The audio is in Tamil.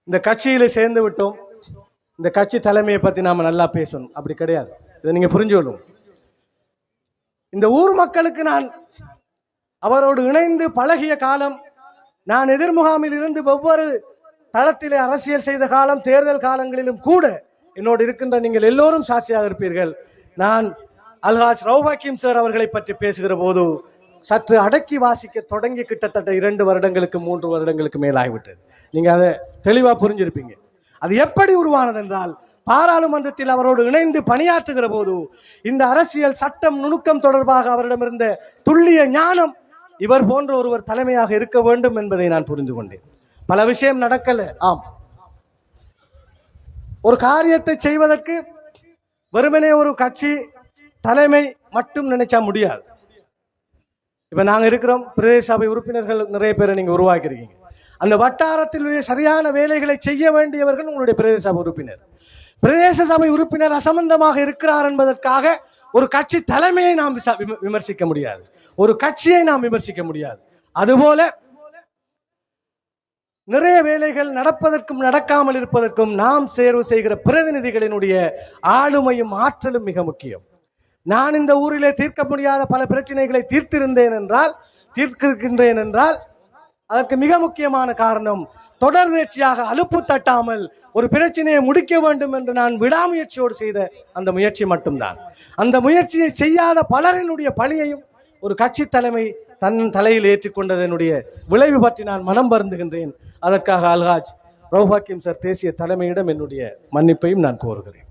இந்த கட்சியில சேர்ந்து விட்டோம், இந்த கட்சி தலைமையை பத்தி நாம நல்லா பேசணும், அப்படி கிடையாது. இதை நீங்க புரிஞ்சுக்கணும். இந்த ஊர் மக்களுக்கு நான் அவரோடு இணைந்து பழகிய காலம், நான் எதிர்முகாமில் இருந்து ஒவ்வொரு தளத்திலே அரசியல் செய்த காலம், தேர்தல் காலங்களிலும் கூட என்னோடு இருக்கின்ற நீங்கள் எல்லோரும் சாட்சியாக இருப்பீர்கள். நான் அல்ஹாஜ் ரவுஃப் ஹக்கீம் சார் அவர்களை பற்றி பேசுகிற போது சற்று அடக்கி வாசிக்க தொடங்கி கிட்டத்தட்ட 2 வருடங்களுக்கு 3 வருடங்களுக்கு மேலாகிவிட்டது. நீங்க அதை தெளிவா புரிஞ்சிருப்பீங்க. அது எப்படி உருவானது என்றால், பாராளுமன்றத்தில் அவரோடு இணைந்து பணியாற்றுகிற போது இந்த அரசியல் சட்டம் நுணுக்கம் தொடர்பாக அவரிடம் இருந்த துல்லிய ஞானம் இவர் போன்ற ஒருவர் தலைமையாக இருக்க வேண்டும் என்பதை நான் புரிந்து கொண்டேன். பல விஷயம் நடக்கல. ஆம், ஒரு காரியத்தை செய்வதற்கு வெறுமனே ஒரு கட்சி தலைமை மட்டும் நினைச்சா முடியாது. இப்ப நாங்க இருக்கிறோம், பிரதேச சபை உறுப்பினர்கள் நிறைய பேரை நீங்க உருவாக்கிருக்கீங்க. அந்த வட்டாரத்தில் சரியான வேலைகளை செய்ய வேண்டியவர்கள் உங்களுடைய பிரதேச சபை உறுப்பினர். பிரதேச சபை உறுப்பினர் அசம்பந்தமாக இருக்கிறார் என்பதற்காக ஒரு கட்சி தலைமையை நாம் விமர்சிக்க முடியாது, ஒரு கட்சியை நாம் விமர்சிக்க முடியாது. அதுபோல நிறைய வேலைகள் நடப்பதற்கும் நடக்காமல் இருப்பதற்கும் நாம் தேர்வு செய்கிற பிரதிநிதிகளினுடைய ஆளுமையும் ஆற்றலும் மிக முக்கியம். நான் இந்த ஊரிலே தீர்க்க முடியாத பல பிரச்சனைகளை தீர்க்கின்றேன் என்றால் அதற்கு மிக முக்கியமான காரணம், தொடர்ச்சியாக அலுப்பு தட்டாமல் ஒரு பிரச்சனையை முடிக்க வேண்டும் என்று நான் விடாமுயற்சியோடு செய்த அந்த முயற்சி மட்டும்தான். அந்த முயற்சியை செய்யாத பலரினுடைய பழியையும் ஒரு கட்சி தலைமை தன் தலையில் ஏற்றிக்கொண்டதனுடைய விளைவு பற்றி நான் மனம் வருந்துகின்றேன். அதற்காக அல்ஹாஜ் ரவுஃப் ஹக்கீம் சார் தேசிய தலைமையிடம் என்னுடைய மன்னிப்பையும் நான் கோருகிறேன்.